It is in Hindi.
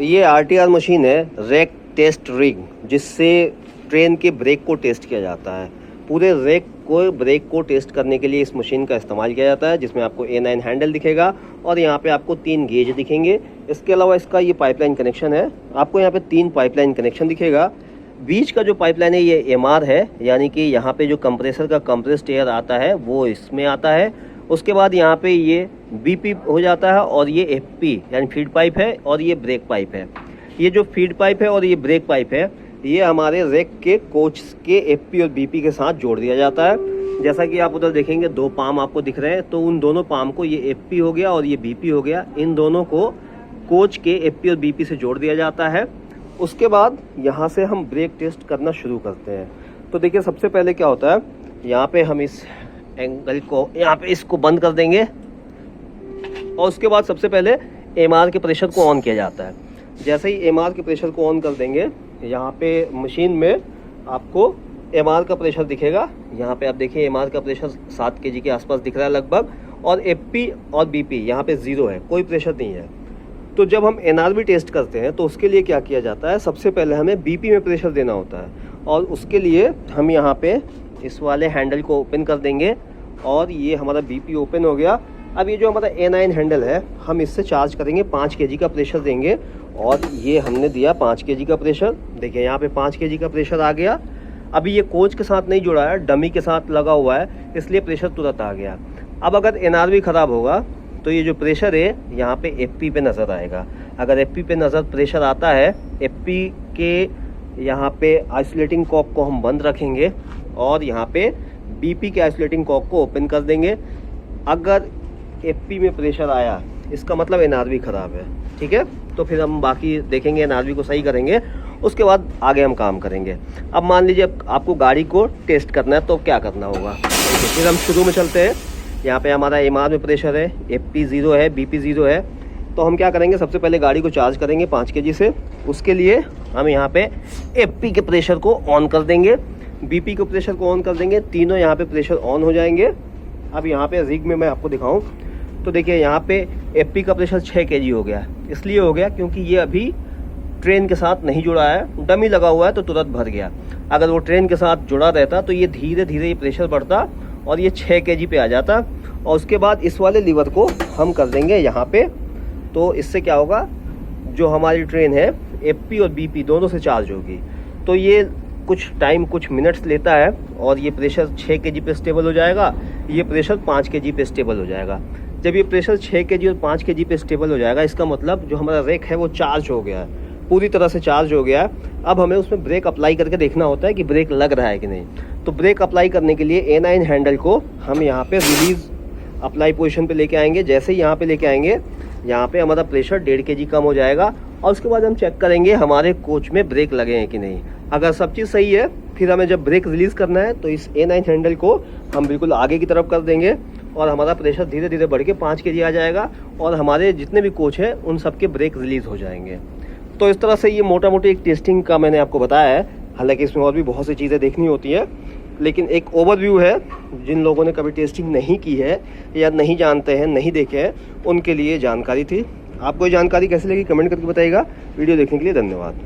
ये आरटीआर मशीन है, रैक टेस्ट रिग, जिससे ट्रेन के ब्रेक को टेस्ट किया जाता है। पूरे रैक को ब्रेक को टेस्ट करने के लिए इस मशीन का इस्तेमाल किया जाता है, जिसमें आपको A9 हैंडल दिखेगा और यहाँ पे आपको 3 गेज दिखेंगे। इसके अलावा इसका ये पाइपलाइन कनेक्शन है, आपको यहाँ पे 3 पाइपलाइन कनेक्शन दिखेगा। बीच का जो पाइपलाइन है ये MR है, यानी कि यहाँ पे जो कंप्रेसर का कंप्रेस्ड एयर आता है वो इसमें आता है। उसके बाद यहाँ पे ये BP हो जाता है और ये FP यानी फीड पाइप है और ये ब्रेक पाइप है। ये जो फीड पाइप है और ये ब्रेक पाइप है ये हमारे रैक के कोच के FP और BP के साथ जोड़ दिया जाता है। जैसा कि आप उधर देखेंगे 2 पाम आपको दिख रहे हैं, तो उन दोनों पाम को ये FP हो गया और ये BP हो गया, इन दोनों को कोच के FP और BP से जोड़ दिया जाता है। उसके बाद यहाँ से हम ब्रेक टेस्ट करना शुरू करते हैं। तो देखिए सबसे पहले क्या होता है, यहाँ पे हम इस एंगल को यहाँ पे इसको बंद कर देंगे और उसके बाद सबसे पहले MR के प्रेशर को ऑन किया जाता है। जैसे ही MR के प्रेशर को ऑन कर देंगे, यहाँ पे मशीन में आपको MR का प्रेशर दिखेगा। यहाँ पे आप देखिए MR का प्रेशर 7 kg के आसपास दिख रहा है लगभग, और FP और BP यहाँ पे 0 है, कोई प्रेशर नहीं है। तो जब हम NRB टेस्ट करते हैं तो उसके लिए क्या किया जाता है, सबसे पहले हमें BP में प्रेशर देना होता है और उसके लिए हम यहाँ पे इस वाले हैंडल को ओपन कर देंगे और ये हमारा BP ओपन हो गया। अब ये जो हमारा A9 हैंडल है हम इससे चार्ज करेंगे, 5 kg का प्रेशर देंगे और ये हमने दिया 5 kg का प्रेशर। देखिए यहाँ पे 5 kg का प्रेशर आ गया। अभी ये कोच के साथ नहीं जुड़ा है, डमी के साथ लगा हुआ है, इसलिए प्रेशर तुरंत आ गया। अब अगर NRB ख़राब होगा तो ये जो प्रेशर है यहाँ पे FP पे नज़र आएगा। अगर FP पे नज़र प्रेशर आता है, FP के यहाँ पे आइसोलेटिंग कॉक को हम बंद रखेंगे और यहाँ पे BP के आइसोलेटिंग कॉक को ओपन कर देंगे। अगर FP में प्रेशर आया इसका मतलब NRB ख़राब है, ठीक है। तो फिर हम बाकी देखेंगे, NRB को सही करेंगे, उसके बाद आगे हम काम करेंगे। अब मान लीजिए आपको गाड़ी को टेस्ट करना है तो क्या करना होगा। फिर हम शुरू में चलते हैं। यहाँ पे हमारा MR में प्रेशर है, FP 0 है, BP 0 है। तो हम क्या करेंगे, सबसे पहले गाड़ी को चार्ज करेंगे 5 kg से। उसके लिए हम यहाँ पे FP के प्रेशर को ऑन कर देंगे, BP के प्रेशर को ऑन कर देंगे, तीनों यहाँ पे प्रेशर ऑन हो जाएंगे। अब यहाँ पे रिग में मैं आपको दिखाऊँ तो देखिए यहाँ पे FP का प्रेशर 6 kg हो गया। इसलिए हो गया क्योंकि ये अभी ट्रेन के साथ नहीं जुड़ा है, डमी लगा हुआ है तो तुरंत भर गया। अगर वो ट्रेन के साथ जुड़ा रहता तो ये धीरे धीरे ये प्रेशर बढ़ता और ये 6 kg पे आ जाता। और उसके बाद इस वाले लीवर को हम कर देंगे यहाँ पे। तो इससे क्या होगा, जो हमारी ट्रेन है FP और BP दोनों से चार्ज होगी। तो ये कुछ टाइम, कुछ मिनट्स लेता है और ये प्रेशर 6 kg पे स्टेबल हो जाएगा, ये प्रेशर 5 kg पे स्टेबल हो जाएगा। जब ये प्रेशर 6 kg और 5 kg पे स्टेबल हो जाएगा, इसका मतलब जो हमारा रैक है वो चार्ज हो गया है, पूरी तरह से चार्ज हो गया है। अब हमें उसमें ब्रेक अप्लाई करके देखना होता है कि ब्रेक लग रहा है कि नहीं। तो ब्रेक अप्लाई करने के लिए A9 हैंडल को हम यहाँ पे रिलीज अप्लाई पोजीशन पे लेके आएंगे। जैसे ही यहाँ पे लेके आएंगे, यहाँ पे हमारा प्रेशर 1.5 kg कम हो जाएगा और उसके बाद हम चेक करेंगे हमारे कोच में ब्रेक लगे हैं कि नहीं। अगर सब चीज़ सही है, फिर हमें जब ब्रेक रिलीज़ करना है तो इस A9 हैंडल को हम बिल्कुल आगे की तरफ कर देंगे और हमारा प्रेशर धीरे धीरे बढ़ के 5 kg आ जाएगा और हमारे जितने भी कोच हैं उन सब के ब्रेक रिलीज़ हो जाएंगे। तो इस तरह से ये मोटा मोटी एक टेस्टिंग का मैंने आपको बताया है। हालांकि इसमें और भी बहुत सी चीज़ें देखनी होती है, लेकिन एक ओवरव्यू है। जिन लोगों ने कभी टेस्टिंग नहीं की है या नहीं जानते हैं, नहीं देखे हैं, उनके लिए जानकारी थी। आपको ये जानकारी कैसी लगी कमेंट करके बताइएगा। वीडियो देखने के लिए धन्यवाद।